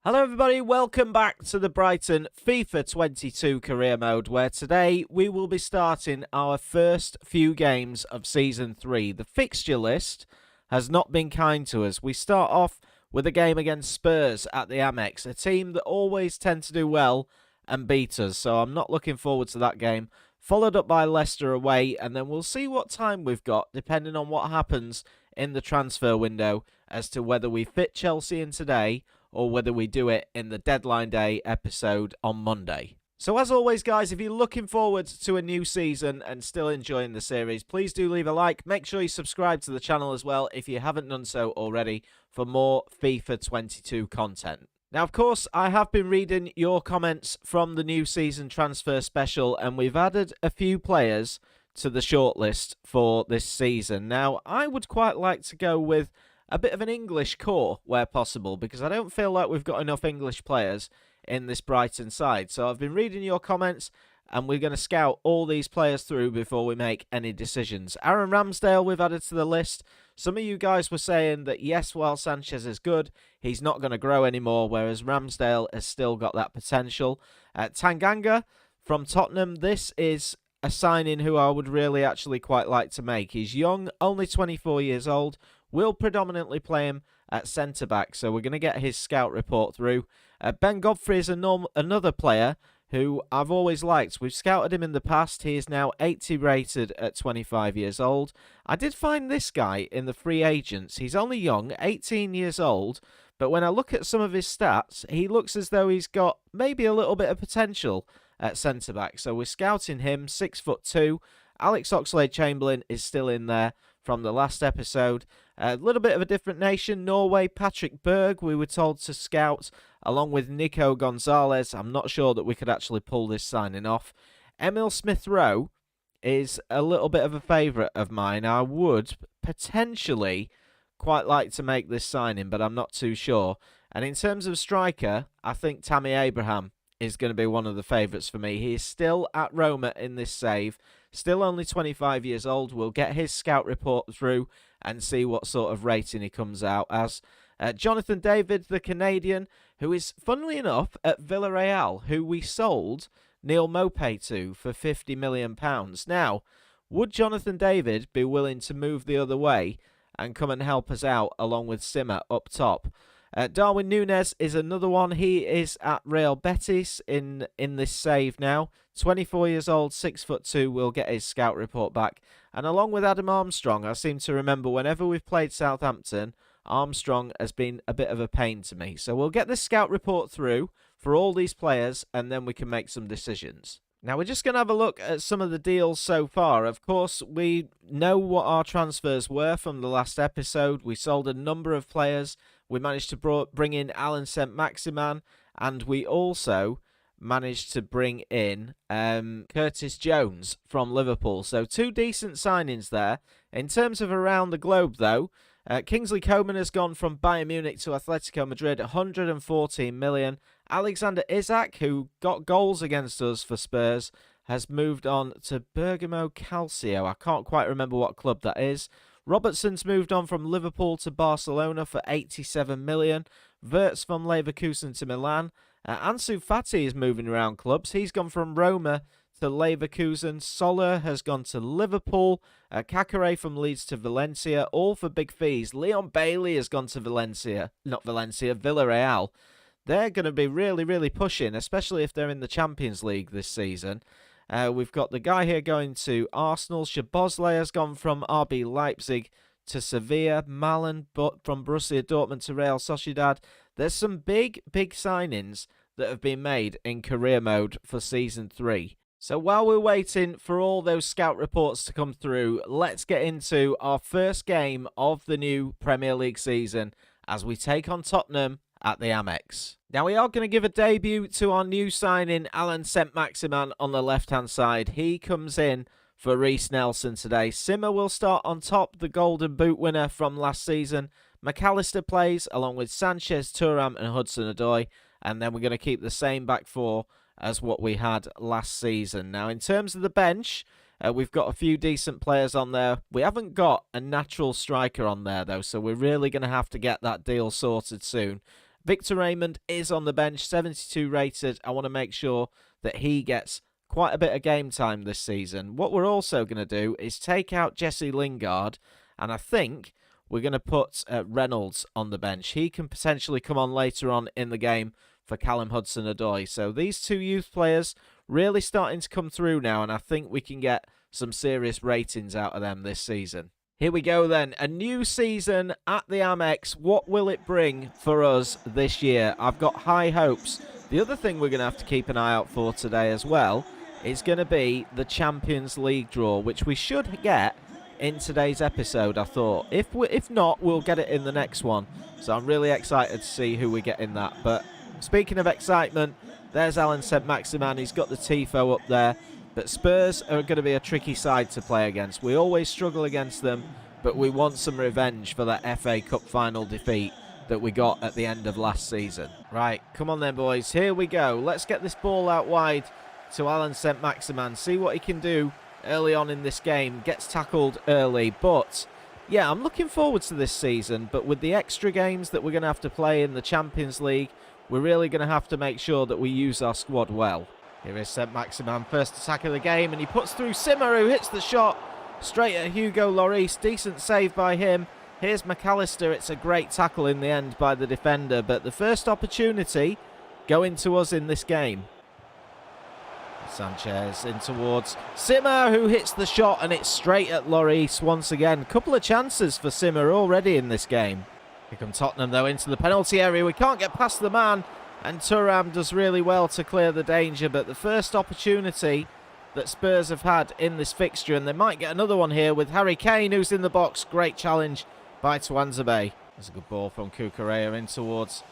Hello everybody, welcome back to the Brighton FIFA 22 career mode, where today we will be starting our first few games of Season 3. The fixture list has not been kind to us. We start off with a game against Spurs at the Amex, a team that always tend to do well and beat us, so I'm not looking forward to that game. Followed up by Leicester away, and then we'll see what time we've got, depending on what happens in the transfer window, as to whether we fit Chelsea in today or whether we do it in the deadline day episode on Monday. So as always, guys, if you're looking forward to a new season and still enjoying the series, please do leave a like. Make sure you subscribe to the channel as well if you haven't done so already for more FIFA 22 content. Now, of course, I have been reading your comments from the new season transfer special, and we've added a few players to the shortlist for this season. Now, I would quite like to go with a bit of an English core where possible, because I don't feel like we've got enough English players in this Brighton side. So I've been reading your comments, and we're going to scout all these players through before we make any decisions. Aaron Ramsdale we've added to the list. Some of you guys were saying that yes, while Sanchez is good, he's not going to grow anymore, whereas Ramsdale has still got that potential. Tanganga from Tottenham, this is a signing who I would really actually quite like to make. He's young, only 24 years old. We'll predominantly play him at centre-back, so we're going to get his scout report through. Ben Godfrey is another player who I've always liked. We've scouted him in the past. He is now 80 rated at 25 years old. I did find this guy in the free agents. He's only young, 18 years old, but when I look at some of his stats, he looks as though he's got maybe a little bit of potential at centre-back. So we're scouting him, 6'2". Alex Oxlade-Chamberlain is still in there from the last episode. A little bit of a different nation, Norway. Patrick Berg, we were told to scout, along with Nico Gonzalez. I'm not sure that we could actually pull this signing off. Emil Smith-Rowe is a little bit of a favourite of mine. I would potentially quite like to make this signing, but I'm not too sure. And in terms of striker, I think Tammy Abraham is going to be one of the favourites for me. He is still at Roma in this save, still only 25 years old. We'll get his scout report through and see what sort of rating he comes out as. Jonathan David, the Canadian, who is, funnily enough, at Villarreal, who we sold Neil Maupay to for £50 million. Now, would Jonathan David be willing to move the other way and come and help us out along with Simmer up top? Darwin Núñez is another one. He is at Real Betis in this save now. 24 years old, 6'2". We'll get his scout report back. And along with Adam Armstrong, I seem to remember whenever we've played Southampton, Armstrong has been a bit of a pain to me. So we'll get the scout report through for all these players, and then we can make some decisions. Now, we're just going to have a look at some of the deals so far. Of course, we know what our transfers were from the last episode. We sold a number of players. We managed to bring in Alan Saint-Maximin, and we also managed to bring in Curtis Jones from Liverpool. So two decent signings there. In terms of around the globe, though, Kingsley Coman has gone from Bayern Munich to Atletico Madrid, 114 million. Alexander Isak, who got goals against us for Spurs, has moved on to Bergamo Calcio. I can't quite remember what club that is. Robertson's moved on from Liverpool to Barcelona for 87 million. Wirtz from Leverkusen to Milan. Ansu Fati is moving around clubs. He's gone from Roma to Leverkusen. Soler has gone to Liverpool. Kakare from Leeds to Valencia, all for big fees. Leon Bailey has gone to Villarreal. They're going to be really, really pushing, especially if they're in the Champions League this season. We've got the guy here going to Arsenal. Szoboszlai has gone from RB Leipzig to Sevilla. Malen from Borussia Dortmund to Real Sociedad. There's some big, big signings that have been made in career mode for Season 3. So while we're waiting for all those scout reports to come through, let's get into our first game of the new Premier League season as we take on Tottenham at the Amex. Now, we are going to give a debut to our new signing, Alan Saint-Maximin, on the left-hand side. He comes in for Reiss Nelson today. Simmer will start on top, the Golden Boot winner from last season. McAllister plays along with Sanchez, Thuram and Hudson-Odoi. And then we're going to keep the same back four as what we had last season. Now, in terms of the bench, we've got a few decent players on there. We haven't got a natural striker on there, though, so we're really going to have to get that deal sorted soon. Victor Raymond is on the bench, 72 rated. I want to make sure that he gets quite a bit of game time this season. What we're also going to do is take out Jesse Lingard, and I think we're going to put Reynolds on the bench. He can potentially come on later on in the game for Callum Hudson-Odoi. So these two youth players really starting to come through now, and I think we can get some serious ratings out of them this season. Here we go then, a new season at the Amex. What will it bring for us this year? I've got high hopes. The other thing we're going to have to keep an eye out for today as well is going to be the Champions League draw, which we should get in today's episode, I thought. If not, we'll get it in the next one. So I'm really excited to see who we get in that. But speaking of excitement, there's Alan Saint-Maximin. He's got the tifo up there. But Spurs are going to be a tricky side to play against. We always struggle against them, but we want some revenge for that FA Cup final defeat that we got at the end of last season. Right, come on then, boys. Here we go. Let's get this ball out wide to Alan Saint-Maximin. See what he can do early on in this game. Gets tackled early, but yeah, I'm looking forward to this season. But with the extra games that we're going to have to play in the Champions League, we're really going to have to make sure that we use our squad well. Here is Saint-Maximin, first attack of the game, and he puts through Simmer, who hits the shot straight at Hugo Lloris. Decent save by him. Here's McAllister. It's a great tackle in the end by the defender, but the first opportunity going to us in this game. Sanchez in towards Simmer, who hits the shot, and it's straight at Lloris once again. Couple of chances for Simmer already in this game. Here come Tottenham, though, into the penalty area. We can't get past the man. And Thuram does really well to clear the danger, but the first opportunity that Spurs have had in this fixture, and they might get another one here with Harry Kane, who's in the box. Great challenge by Tuanzebe. There's a good ball from Cucurella in towards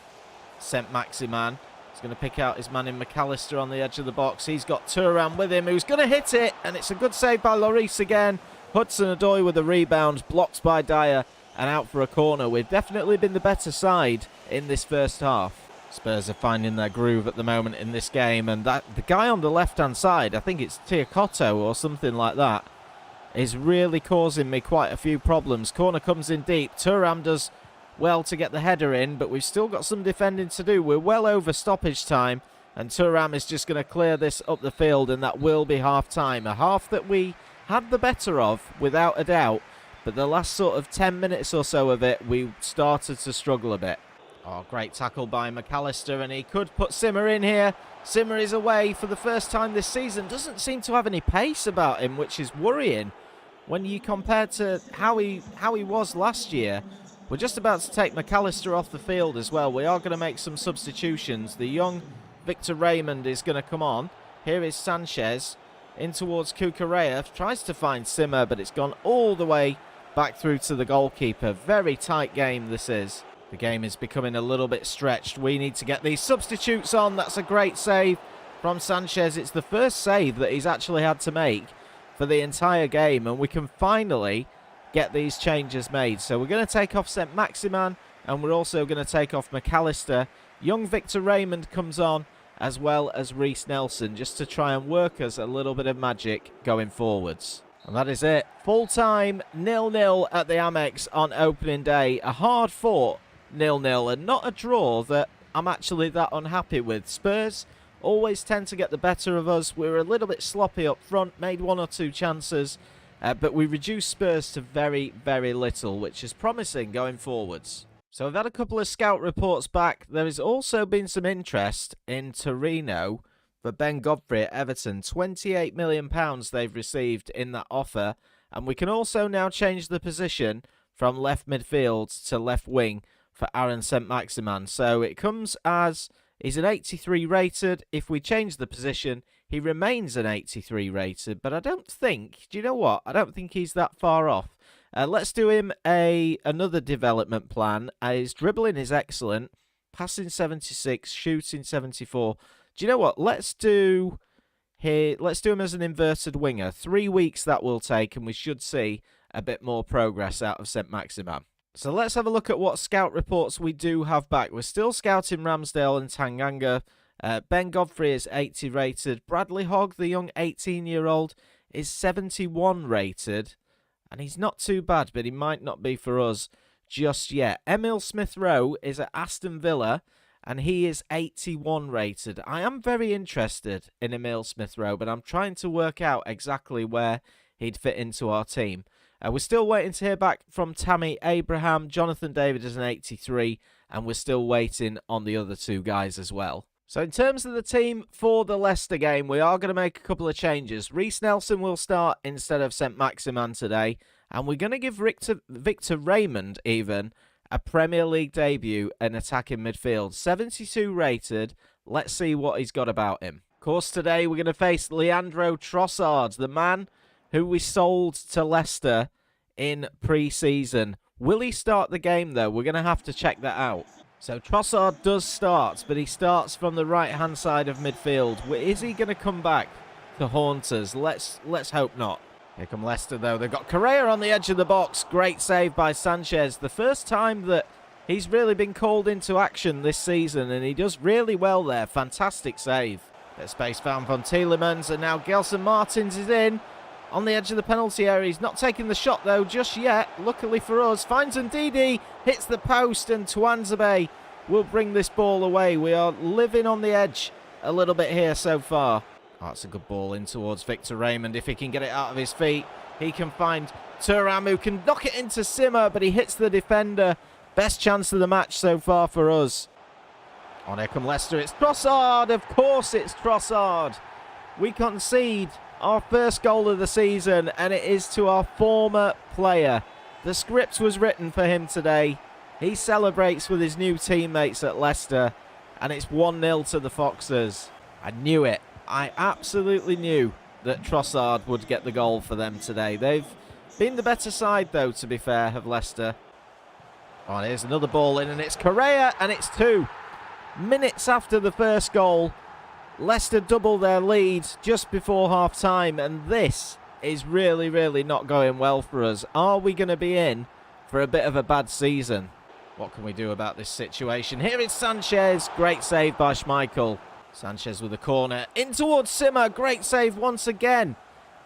Saint-Maximin. He's going to pick out his man in McAllister on the edge of the box. He's got Thuram with him, who's going to hit it, and it's a good save by Lloris again. Hudson-Odoi with a rebound, blocked by Dyer, and out for a corner. We've definitely been the better side in this first half. Spurs are finding their groove at the moment in this game, and the guy on the left-hand side, I think it's Tiacotto or something like that, is really causing me quite a few problems. Corner comes in deep. Thuram does well to get the header in, but we've still got some defending to do. We're well over stoppage time, and Thuram is just going to clear this up the field, and that will be half-time. A half that we had the better of, without a doubt, but the last sort of 10 minutes or so of it, we started to struggle a bit. Oh, great tackle by McAllister, and he could put Simmer in here. Simmer is away for the first time this season. Doesn't seem to have any pace about him, which is worrying when you compare to how he was last year. We're just about to take McAllister off the field as well. We are going to make some substitutions. The young Victor Raymond is going to come on. Here is Sanchez in towards Cucurella. Tries to find Simmer, but it's gone all the way back through to the goalkeeper. Very tight game this is. The game is becoming a little bit stretched. We need to get these substitutes on. That's a great save from Sanchez. It's the first save that he's actually had to make for the entire game, and we can finally get these changes made. So we're going to take off Saint-Maximin, and we're also going to take off McAllister. Young Victor Raymond comes on, as well as Reece Nelson, just to try and work us a little bit of magic going forwards. And that is it. Full time, 0-0 at the Amex on opening day. A hard-fought 0-0, and not a draw that I'm actually that unhappy with. Spurs always tend to get the better of us. We were a little bit sloppy up front, made one or two chances, but we reduced Spurs to very, very little, which is promising going forwards. So we've had a couple of scout reports back. There has also been some interest in Torino for Ben Godfrey at Everton. £28 million they've received in that offer, and we can also now change the position from left midfield to left wing for Aaron Saint-Maximin. So it comes as he's an 83 rated. If we change the position, he remains an 83 rated. But I don't think, do you know what? I don't think he's that far off. Let's do him another development plan. His dribbling is excellent. Passing 76, shooting 74. Do you know what? Let's do him as an inverted winger. 3 weeks that will take, and we should see a bit more progress out of Saint-Maximin. So let's have a look at what scout reports we do have back. We're still scouting Ramsdale and Tanganga. Ben Godfrey is 80 rated. Bradley Hogg, the young 18-year-old, is 71 rated. And he's not too bad, but he might not be for us just yet. Emil Smith-Rowe is at Aston Villa, and he is 81 rated. I am very interested in Emile Smith-Rowe, but I'm trying to work out exactly where he'd fit into our team. We're still waiting to hear back from Tammy Abraham. Jonathan David is an 83, and we're still waiting on the other two guys as well. So in terms of the team for the Leicester game, we are going to make a couple of changes. Reiss Nelson will start instead of Saint-Maximin today, and we're going to give Victor Raymond even a Premier League debut in attacking midfield. 72 rated. Let's see what he's got about him. Of course, today we're going to face Leandro Trossard, the man who we sold to Leicester in pre-season. Will he start the game, though? We're going to have to check that out. So Trossard does start, but he starts from the right-hand side of midfield. Is he going to come back to haunt us? Let's hope not. Here come Leicester, though. They've got Correa on the edge of the box. Great save by Sanchez. The first time that he's really been called into action this season, and he does really well there. Fantastic save. Bit of space found from Tielemans, and now Gelson Martins is in on the edge of the penalty area. He's not taking the shot, though, just yet. Luckily for us, finds Ndidi, hits the post, and Tuanzebe will bring this ball away. We are living on the edge a little bit here so far. Oh, that's a good ball in towards Victor Raymond. If he can get it out of his feet, he can find Thuram, who can knock it into Simmer, but he hits the defender. Best chance of the match so far for us. On here come Leicester. It's Trossard. Of course it's Trossard. We concede our first goal of the season, and it is to our former player. The script was written for him today. He celebrates with his new teammates at Leicester, and it's 1-0 to the Foxes. I knew it. I absolutely knew that Trossard would get the goal for them today. They've been the better side, though, to be fair, of Leicester. Oh, and here's another ball in, and it's Correa, and it's 2. Minutes after the first goal, Leicester double their lead just before half-time, and this is really, really not going well for us. Are we going to be in for a bit of a bad season? What can we do about this situation? Here is Sanchez. Great save by Schmeichel. Sanchez with a corner. In towards Simmer. Great save once again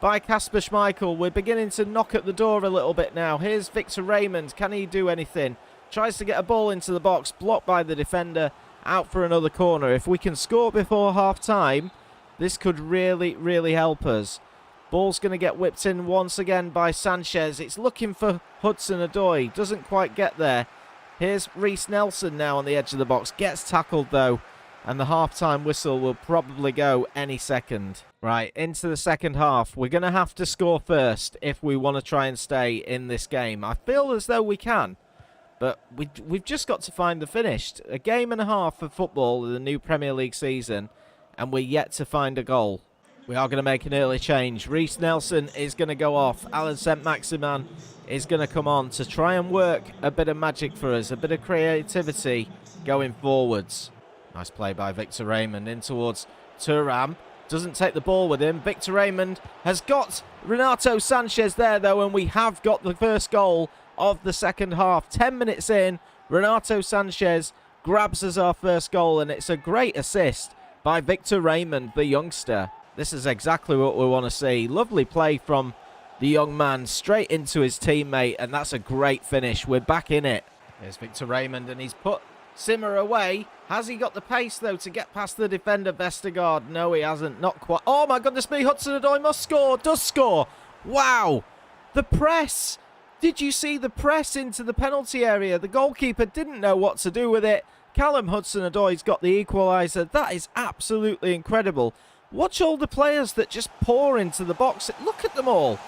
by Kasper Schmeichel. We're beginning to knock at the door a little bit now. Here's Victor Raymond. Can he do anything? Tries to get a ball into the box. Blocked by the defender. Out for another corner. If we can score before half-time, this could really, really help us. Ball's going to get whipped in once again by Sanchez. It's looking for Hudson-Odoi. Doesn't quite get there. Here's Reiss Nelson now on the edge of the box. Gets tackled, though. And the half-time whistle will probably go any second. Right, into the second half. We're going to have to score first if we want to try and stay in this game. I feel as though we can. But we've just got to find the finish. A game and a half of football in the new Premier League season, and we're yet to find a goal. We are going to make an early change. Reiss Nelson is going to go off. Alan Saint-Maximin is going to come on to try and work a bit of magic for us, a bit of creativity going forwards. Nice play by Victor Raymond in towards Thuram. Doesn't take the ball with him. Victor Raymond has got Renato Sanchez there, though, and we have got the first goal of the second half. 10 minutes in, Renato Sanchez grabs us our first goal, and it's a great assist by Victor Raymond, the youngster. This is exactly what we want to see. Lovely play from the young man, straight into his teammate, and that's a great finish. We're back in it. Here's Victor Raymond, and he's put Simmer away. Has he got the pace, though, to get past the defender, Vestergaard? No, he hasn't. Not quite. Oh, my goodness me. Hudson-Odoi must score. Does score. Wow. The press. Did you see the press into the penalty area? The goalkeeper didn't know what to do with it. Callum Hudson-Odoi's got the equaliser. That is absolutely incredible. Watch all the players that just pour into the box. Look at them all.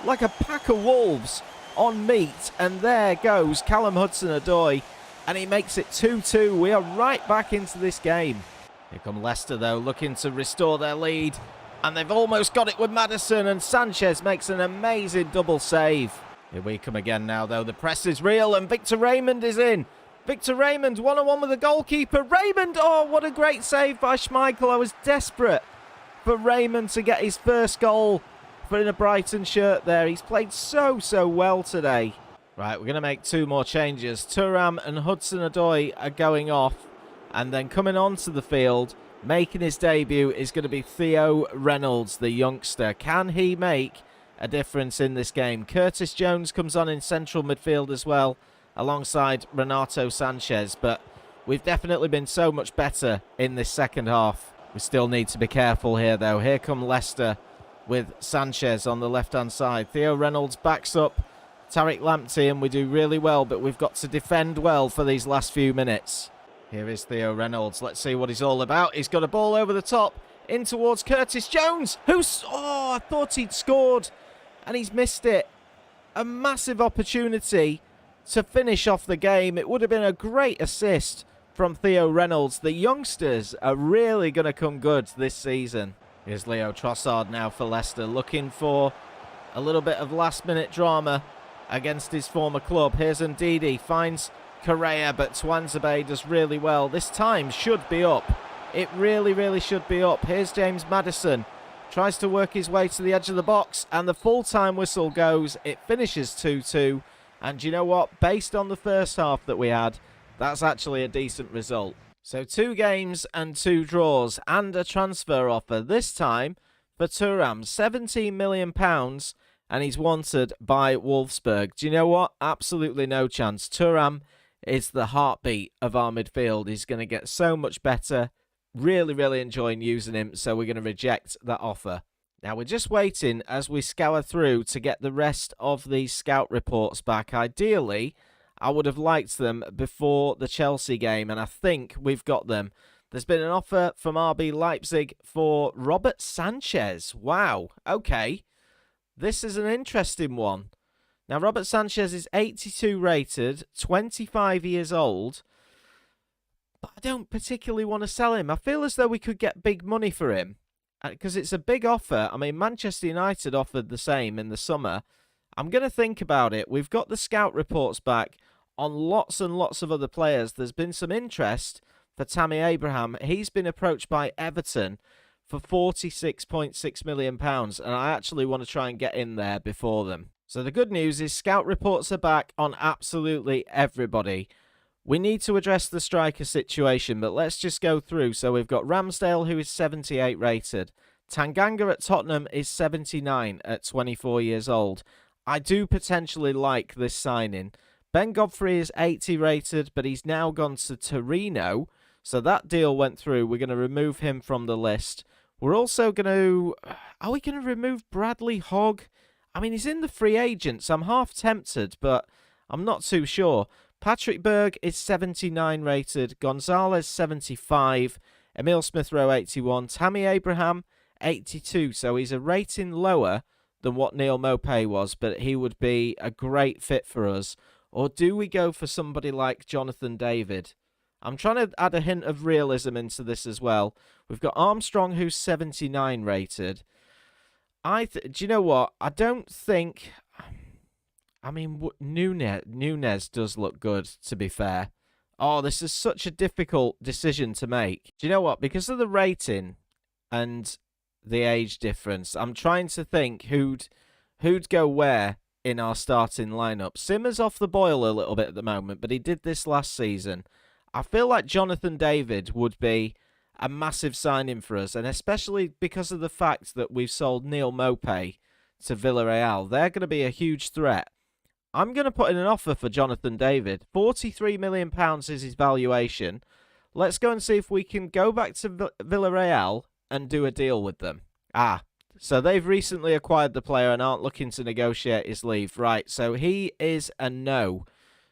Like a pack of wolves on meat. And there goes Callum Hudson-Odoi. And he makes it 2-2. We are right back into this game. Here come Leicester, though, looking to restore their lead. And they've almost got it with Maddison. And Sanchez makes an amazing double save. Here we come again now, though. The press is real, and Victor Raymond is in. Victor Raymond, one-on-one with the goalkeeper. Raymond, oh, what a great save by Schmeichel. I was desperate for Raymond to get his first goal for in a Brighton shirt there. He's played so well today. Right, we're going to make 2 more changes. Thuram and Hudson-Odoi are going off. And then coming onto the field, making his debut, is going to be Theo Reynolds, the youngster. Can he make a difference in this game? Curtis Jones comes on in central midfield as well, alongside Renato Sanchez. But We've definitely been so much better in this second half. We still need to be careful here, though. Here come Leicester with Sanchez on the left-hand side. Theo Reynolds backs up Tariq Lamptey, and we do really well, but we've got to defend well for these last few minutes. Here is Theo Reynolds. Let's see what he's all about. He's got a ball over the top in towards Curtis Jones, who's... Oh, I thought he'd scored, and he's missed it. A massive opportunity to finish off the game. It would have been a great assist from Theo Reynolds. The youngsters are really going to come good this season. Here's Leo Trossard now for Leicester, looking for a little bit of last-minute drama against his former club. Here's Ndidi, finds Correa, but Twanzebe does really well. This time should be up. It really, really should be up. Here's James Maddison. Tries to work his way to the edge of the box, and the full-time whistle goes. It finishes 2-2. And you know what? Based on the first half that we had, that's actually a decent result. So 2 games and 2 draws and a transfer offer. This time for Thuram, £17 million, and he's wanted by Wolfsburg. Do you know what? Absolutely no chance. Thuram is the heartbeat of our midfield. He's going to get so much better. Really, really enjoying using him, so we're going to reject that offer. Now, we're just waiting as we scour through to get the rest of these scout reports back. Ideally, I would have liked them before the Chelsea game, and I think we've got them. There's been an offer from RB Leipzig for Robert Sanchez. Wow, okay. This is an interesting one. Now, Robert Sanchez is 82 rated, 25 years old, but I don't particularly want to sell him. I feel as though we could get big money for him, because it's a big offer. I mean, Manchester United offered the same in the summer. I'm going to think about it. We've got the scout reports back on lots and lots of other players. There's been some interest for Tammy Abraham. He's been approached by Everton for £46.6 million, and I actually want to try and get in there before them. So the good news is scout reports are back on absolutely everybody. We need to address the striker situation, but let's just go through. So we've got Ramsdale, who is 78 rated. Tanganga at Tottenham is 79 at 24 years old. I do potentially like this signing. Ben Godfrey is 80 rated, but he's now gone to Torino. So that deal went through. We're going to remove him from the list. We're also going to... Are we going to remove Bradley Hogg? I mean, he's in the free agents. I'm half tempted, but I'm not too sure. Patrick Berg is 79 rated. Gonzalez, 75. Emil Smith-Rowe, 81. Tammy Abraham, 82. So he's a rating lower than what Neil Maupay was, but he would be a great fit for us. Or do we go for somebody like Jonathan David? I'm trying to add a hint of realism into this as well. We've got Armstrong, who's 79 rated. Do you know what? I don't think... I mean, Nunez does look good, to be fair. Oh, this is such a difficult decision to make. Do you know what? Because of the rating and the age difference, I'm trying to think who'd go where in our starting lineup. Simmer's off the boil a little bit at the moment, but he did this last season. I feel like Jonathan David would be a massive signing for us, and especially because of the fact that we've sold Neil Maupay to Villarreal. They're going to be a huge threat. I'm going to put in an offer for Jonathan David. £43 million is his valuation. Let's go and see if we can go back to Villarreal and do a deal with them. So they've recently acquired the player and aren't looking to negotiate his leave. Right, so he is a no.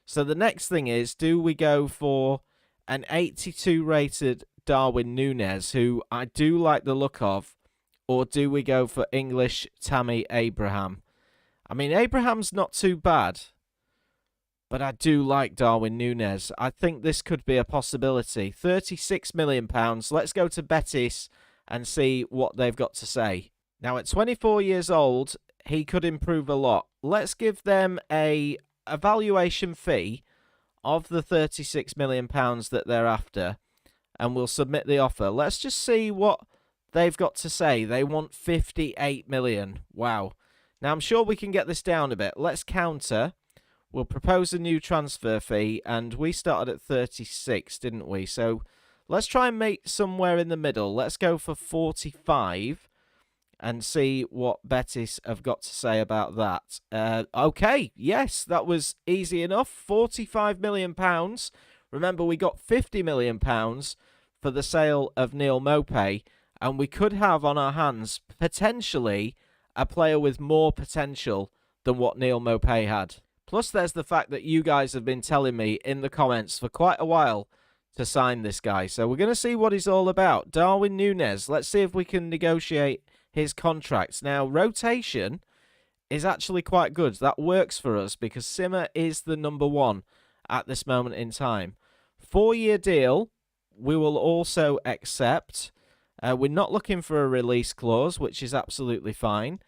So the next thing is, do we go for an 82 rated Darwin Nunez, who I do like the look of, or do we go for English Tammy Abraham? I mean, Abraham's not too bad, but I do like Darwin Nunez. I think this could be a possibility. £36 million. Let's go to Betis and see what they've got to say. Now, at 24 years old, he could improve a lot. Let's give them a valuation fee of the £36 million that they're after, and we'll submit the offer. Let's just see what they've got to say. They want £58 million. Wow. Now, I'm sure we can get this down a bit. Let's counter. We'll propose a new transfer fee, and we started at 36, didn't we? So let's try and make somewhere in the middle. Let's go for 45 and see what Betis have got to say about that. Okay, yes, that was easy enough. £45 million. Remember, we got £50 million for the sale of Neil Maupay, and we could have on our hands potentially a player with more potential than what Neil Maupay had. Plus, there's the fact that you guys have been telling me in the comments for quite a while to sign this guy. So we're going to see what he's all about. Darwin Núñez, let's see if we can negotiate his contracts. Now, rotation is actually quite good. That works for us because Simmer is the number one at this moment in time. 4-year deal, we will also accept. We're not looking for a release clause, which is absolutely fine.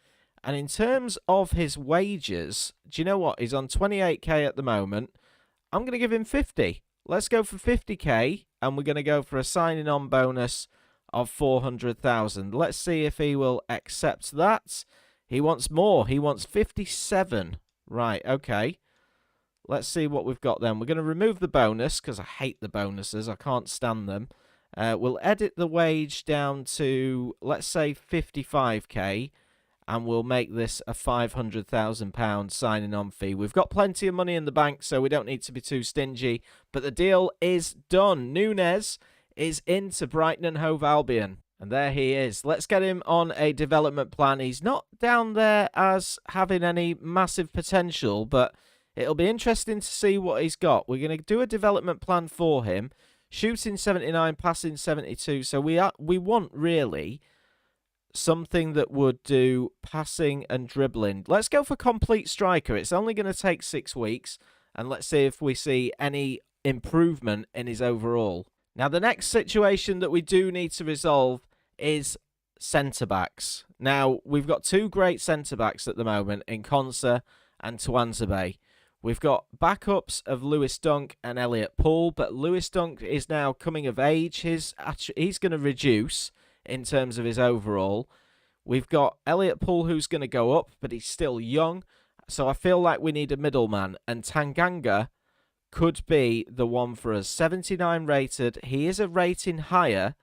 And in terms of his wages, do you know what? He's on 28k at the moment. I'm going to give him 50. Let's go for 50k, and we're going to go for a signing on bonus of 400,000. Let's see if he will accept that. He wants more. He wants 57. Right, okay. Let's see what we've got then. We're going to remove the bonus because I hate the bonuses. I can't stand them. We'll edit the wage down to, let's say, 55k. And we'll make this a £500,000 signing on fee. We've got plenty of money in the bank, so we don't need to be too stingy. But the deal is done. Núñez is into Brighton and Hove Albion. And there he is. Let's get him on a development plan. He's not down there as having any massive potential, but it'll be interesting to see what he's got. We're going to do a development plan for him. Shooting 79, passing 72. So we want, really, something that would do passing and dribbling. Let's go for complete striker. It's only going to take 6 weeks, and let's see if we see any improvement in his overall. Now, the next situation that we do need to resolve is centre-backs. Now, we've got 2 great centre-backs at the moment in Konsa and Tuanzebe. We've got backups of Lewis Dunk and Elliot Poole, but Lewis Dunk is now coming of age. He's going to reduce in terms of his overall. We've got Elliot Poole who's going to go up, but he's still young. So I feel like we need a middleman, and Tanganga could be the one for us. 79 rated. He is a rating higher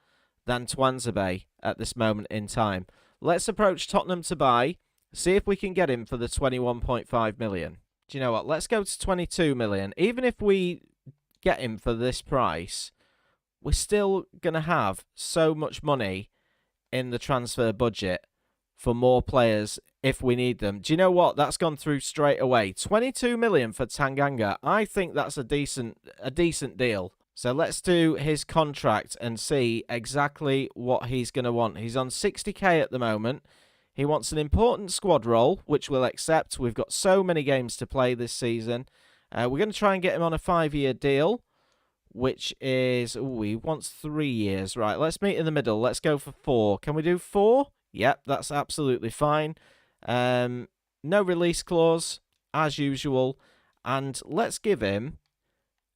than Tuanzebe at this moment in time. Let's approach Tottenham to buy, see if we can get him for the 21.5 million. Do you know what? Let's go to 22 million. Even if we get him for this price, we're still going to have so much money in the transfer budget for more players if we need them. Do you know what? That's gone through straight away. 22 million for Tanganga. I think that's a decent deal. So let's do his contract and see exactly what he's going to want. He's on 60k at the moment. He wants an important squad role, which we'll accept. We've got so many games to play this season. We're going to try and get him on a 5-year deal, which is, he wants 3 years. Right, let's meet in the middle. Let's go for 4. Can we do 4? Yep, that's absolutely fine. No release clause, as usual. And let's give him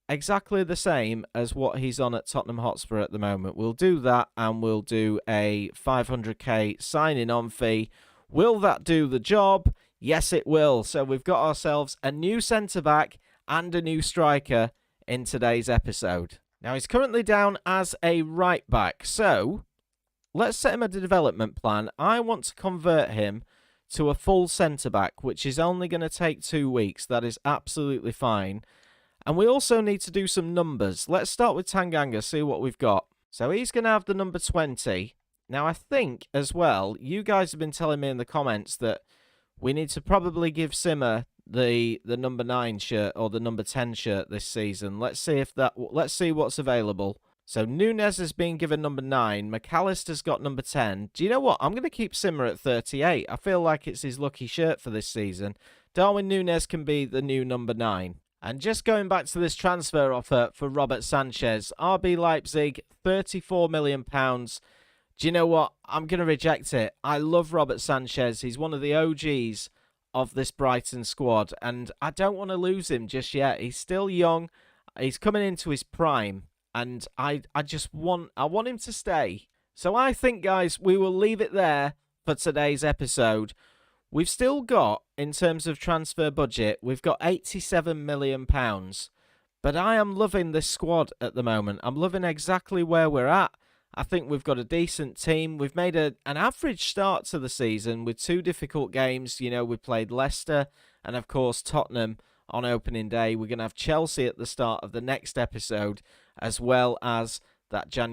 exactly the same as what he's on at Tottenham Hotspur at the moment. We'll do that, and we'll do a 500k signing on fee. Will that do the job? Yes, it will. So we've got ourselves a new centre-back and a new striker in today's episode. Now, he's currently down as a right-back, so let's set him a development plan. I want to convert him to a full centre-back, which is only going to take 2 weeks. That is absolutely fine. And we also need to do some numbers. Let's start with Tanganga, see what we've got. So he's going to have the number 20. Now, I think, as well, you guys have been telling me in the comments that we need to probably give Simmer the number 9 shirt or the number 10 shirt this season. Let's see what's available. So Núñez has been given number 9. McAllister's got number 10. Do you know what? I'm going to keep Simmer at 38. I feel like it's his lucky shirt for this season. Darwin Núñez can be the new number 9. And just going back to this transfer offer for Robert Sanchez, RB Leipzig, £34 million. Do you know what? I'm going to reject it. I love Robert Sanchez. He's one of the OGs of this Brighton squad, and I don't want to lose him just yet. He's still young. He's coming into his prime, and I want him to stay. So I think, guys, we will leave it there for today's episode. We've still got, in terms of transfer budget, we've got £87 million. But I am loving this squad at the moment. I'm loving exactly where we're at. I think we've got a decent team. We've made an average start to the season with 2 difficult games. You know, we played Leicester and, of course, Tottenham on opening day. We're going to have Chelsea at the start of the next episode, as well as that the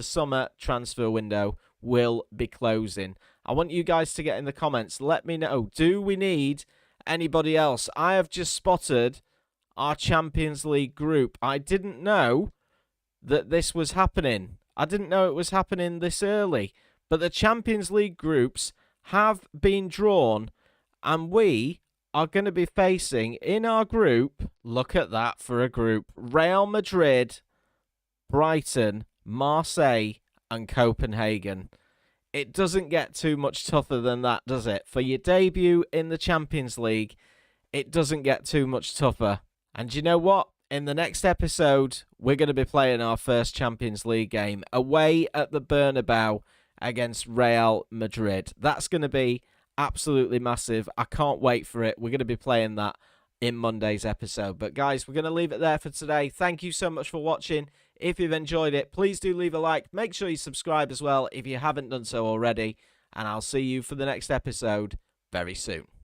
summer transfer window will be closing. I want you guys to get in the comments. Let me know, do we need anybody else? I have just spotted our Champions League group. I didn't know that this was happening. I didn't know it was happening this early. But the Champions League groups have been drawn, and we are going to be facing in our group, look at that for a group, Real Madrid, Brighton, Marseille, and Copenhagen. It doesn't get too much tougher than that, does it? For your debut in the Champions League, it doesn't get too much tougher. And you know what? In the next episode, we're going to be playing our first Champions League game away at the Bernabeu against Real Madrid. That's going to be absolutely massive. I can't wait for it. We're going to be playing that in Monday's episode. But guys, we're going to leave it there for today. Thank you so much for watching. If you've enjoyed it, please do leave a like. Make sure you subscribe as well if you haven't done so already. And I'll see you for the next episode very soon.